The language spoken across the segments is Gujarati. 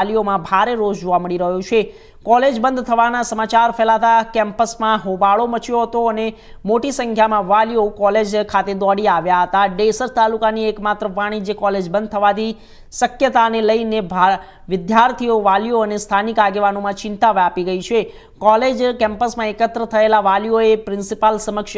વાલીઓમાં ભારે રોષ જોવા મળી રહ્યો છે। કોલેજ બંધ થવાના સમાચાર ફેલાતા કેમ્પસમાં હોબાળો મચ્યો હતો અને મોટી સંખ્યામાં વાલીઓ કોલેજ ખાતે દોડી આવ્યા હતા। ડેસર તાલુકાની એકમાત્ર વાણિજ્ય કોલેજ બંધ થવાની શક્યતાને લઈને વિદ્યાર્થીઓ, વાલીઓ અને સ્થાનિક આગેવાનોમાં ચિંતા વ્યાપી ગઈ છે। કોલેજ કેમ્પસમાં એકત્ર થયેલા વાલીઓએ પ્રિન્સિપાલ સમક્ષ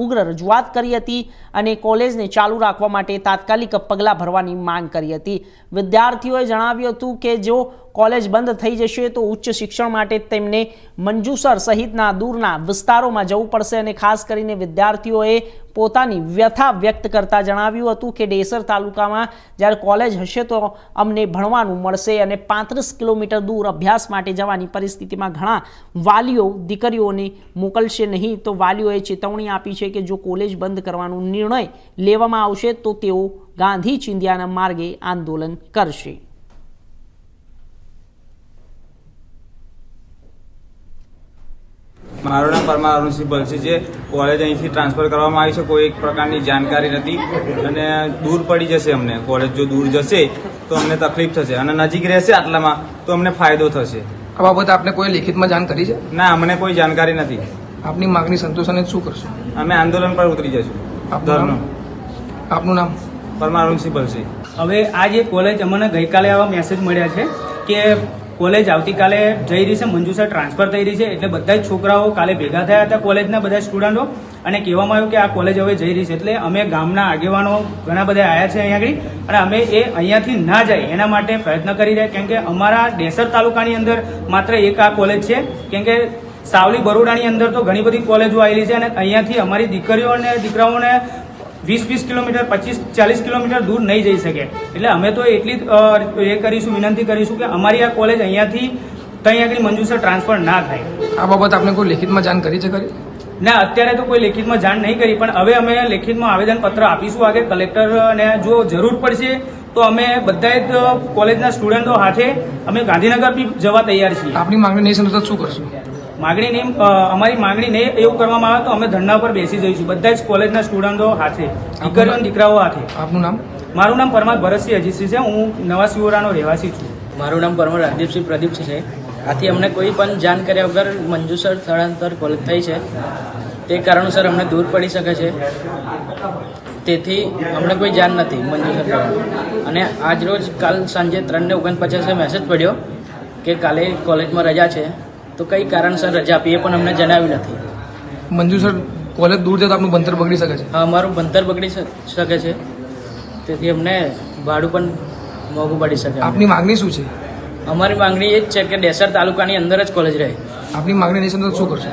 ઉગ્ર રજૂઆત કરી હતી અને કોલેજને ચાલુ રાખવા માટે તાત્કાલિક પગલાં ભરવાની માંગ કરી હતી। વિદ્યાર્થીઓએ જણાવ્યું હતું કે જો કોલેજ બંધ થઈ જશે તો ઉચ્ચ શિક્ષણ માટે તેમને મંજુસર સહિતના દૂરના વિસ્તારોમાં જવું પડશે અને ખાસ કરીને વિદ્યાર્થીઓએ પોતાની વ્યથા વ્યક્ત કરતા જણાવ્યું હતું કે ડેસર તાલુકામાં જ્યારે કોલેજ હશે તો અમને ભણવાનું મળશે અને 35 કિલોમીટર દૂર અભ્યાસ માટે જવાની પરિસ્થિતિમાં ઘણા વાલીઓ દીકરીઓને મોકલશે નહીં। તો વાલીઓએ ચેતવણી આપી છે કે જો કોલેજ બંધ કરવાનો નિર્ણય લેવામાં આવશે તો તેઓ ગાંધી ચિંધ્યાના માર્ગે આંદોલન કરશે। મારું નામ પરમાર અરુણસિંહ બલસી છે। કોલેજ અહીંથી ટ્રાન્સફર કરવામાં આવી છે, કોઈ એક પ્રકારની જાણકારી નથી અને દૂર પડી જશે અમને। કોલેજ જો દૂર જશે તો અમને તકલીફ થશે અને નજીક રહેશે આટલામાં તો અમને ફાયદો થશે। આ બાબતે આપને કોઈ લેખિતમાં જાણ કરી છે? ના, અમને કોઈ જાણકારી નથી। આપની માંગણી સંતોષાને શું કરશો? અમે આંદોલન પર ઉતરી જશું। આપનું નામ? પરમાર અરુણસિંહ બલસી। હવે આ જે કોલેજ અમને ગઈકાલે આવા મેસેજ મળ્યા છે કે કોલેજ આવતીકાલે જઈ રહી છે, મંજુસર ટ્રાન્સફર થઈ રહી છે, એટલે બધા જ છોકરાઓ કાલે ભેગા થયા હતા કોલેજના બધા સ્ટુડન્ટો અને કહેવામાં આવ્યું કે આ કોલેજ હવે જઈ રહી છે। એટલે અમે ગામના આગેવાનો ઘણા બધા આવ્યા છે અહીંયા આગળ અને અમે એ અહીંયાથી ના જાય એના માટે પ્રયત્ન કરી રહ્યા, કેમ કે અમારા ડેસર તાલુકાની અંદર માત્ર એક આ કોલેજ છે, કેમ કે સાવલી બરોડાની અંદર તો ઘણી બધી કોલેજો આવેલી છે અને અહીંયાથી અમારી દીકરીઓ અને દીકરાઓને 20 કિલોમીટર 25-40 કિલોમીટર દૂર નહીં જઈ શકે। એટલે અમે તો એટલી એ કરીશું, વિનંતી કરીશું કે અમારી આ કોલેજ અહીંયાથી ત્યાં આગળ મંજુસર ટ્રાન્સફર ના થાય। આ બાબત આપણે કોઈ લેખિતમાં જાણ કરી છે ખરી? ના, અત્યારે તો કોઈ લેખિતમાં જાણ નહીં કરી, પણ હવે અમે લેખિતમાં આવેદનપત્ર આપીશું આગળ કલેક્ટરને। જો જરૂર પડશે તો અમે બધા જ કોલેજના સ્ટુડન્ટો હાથે અમે ગાંધીનગર બી જવા તૈયાર છીએ। આપની માંગણી નહીં સમજતા શું કરશું? અમારી માંગણી નહીં એવું કરવામાં આવે તો અમે ધરણા પર બેસી જઈશું, બધા જ કોલેજના સ્ટુડન્ટો હાથે, દીકરીઓ અને દીકરાઓ હાથે। આપનું નામ? મારું નામ પરમાર ભરતસિંહ અજીતસિંહ છે। હું નવા સિવોરાનો રહેવાસી છું। મારું નામ પરમાર રાજદીપસિંહ પ્રદીપસિંહ છે। આથી અમને કોઈ પણ જાણ કર્યા વગર મંજુસર સ્થળાંતર કોલેજ થઈ છે, તે કારણોસર અમને દૂર પડી શકે છે, તેથી અમને કોઈ જાણ નથી મંજુસર। અને આજ રોજ કાલ સાંજે 3:49 મેસેજ પડ્યો કે કાલે કોલેજમાં રજા છે, તો કઈ કારણસર રજા આપી એ પણ અમને જણાવ્યું નથી। મંજુસર કોલેજ દૂર જતા આપનું ભણતર બગડી શકે છે? હા, અમારું ભણતર બગડી શકે છે, તેથી અમને ભાડું પણ મોંઘું પડી શકે। આપની માંગણી શું છે? અમારી માંગણી એ જ છે કે ડેસર તાલુકાની અંદર જ કોલેજ રહે। આપની માંગણી નહીં સમજતા શું કરશો?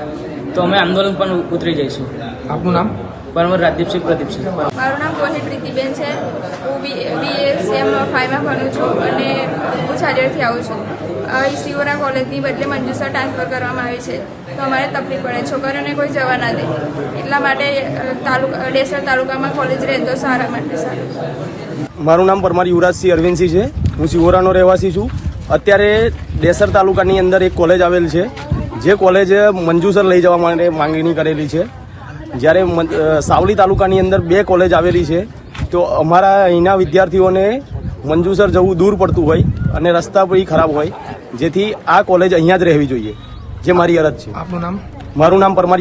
તો અમે આંદોલન પણ ઉતરી જઈશું। આપનું નામ? પરમાર રાજદીપસિંહ પ્રદીપસિંહ। મારું નામ કોહલી પ્રીતિબેન છે। હું BSM 5માં ભણું છું અને હું છાજરથી આવું છું। અહીં સિવોરા કોલેજની બદલે મંજુસર ટ્રાન્સફર કરવામાં આવી છે, તો અમારે તકલીફ પડે, છોકરીઓને કોઈ જવા ના દે, એટલા માટે ડેસર તાલુકામાં કોલેજ રહે તો સારા માટે સારું। મારું નામ પરમાર યુવરાજસિંહ અરવિંદસિંહ છે। હું સિવોરાનો રહેવાસી છું। અત્યારે ડેસર તાલુકાની અંદર એક કોલેજ આવેલ છે, જે કોલેજ મંજુસર લઈ જવા માટે માંગણી કરેલી છે। જ્યારે સાવલી તાલુકાની અંદર 2 કોલેજ આવેલી છે, તો અમારા અહીંના વિદ્યાર્થીઓને મંજુસર જવું દૂર પડતું હોય અને રસ્તા પણ ખરાબ હોય, જેથી આ કોલેજ અહીંયા જ રહેવી જોઈએ, જે મારી અરજ છે। આપનું નામ? મારું નામ પરમાર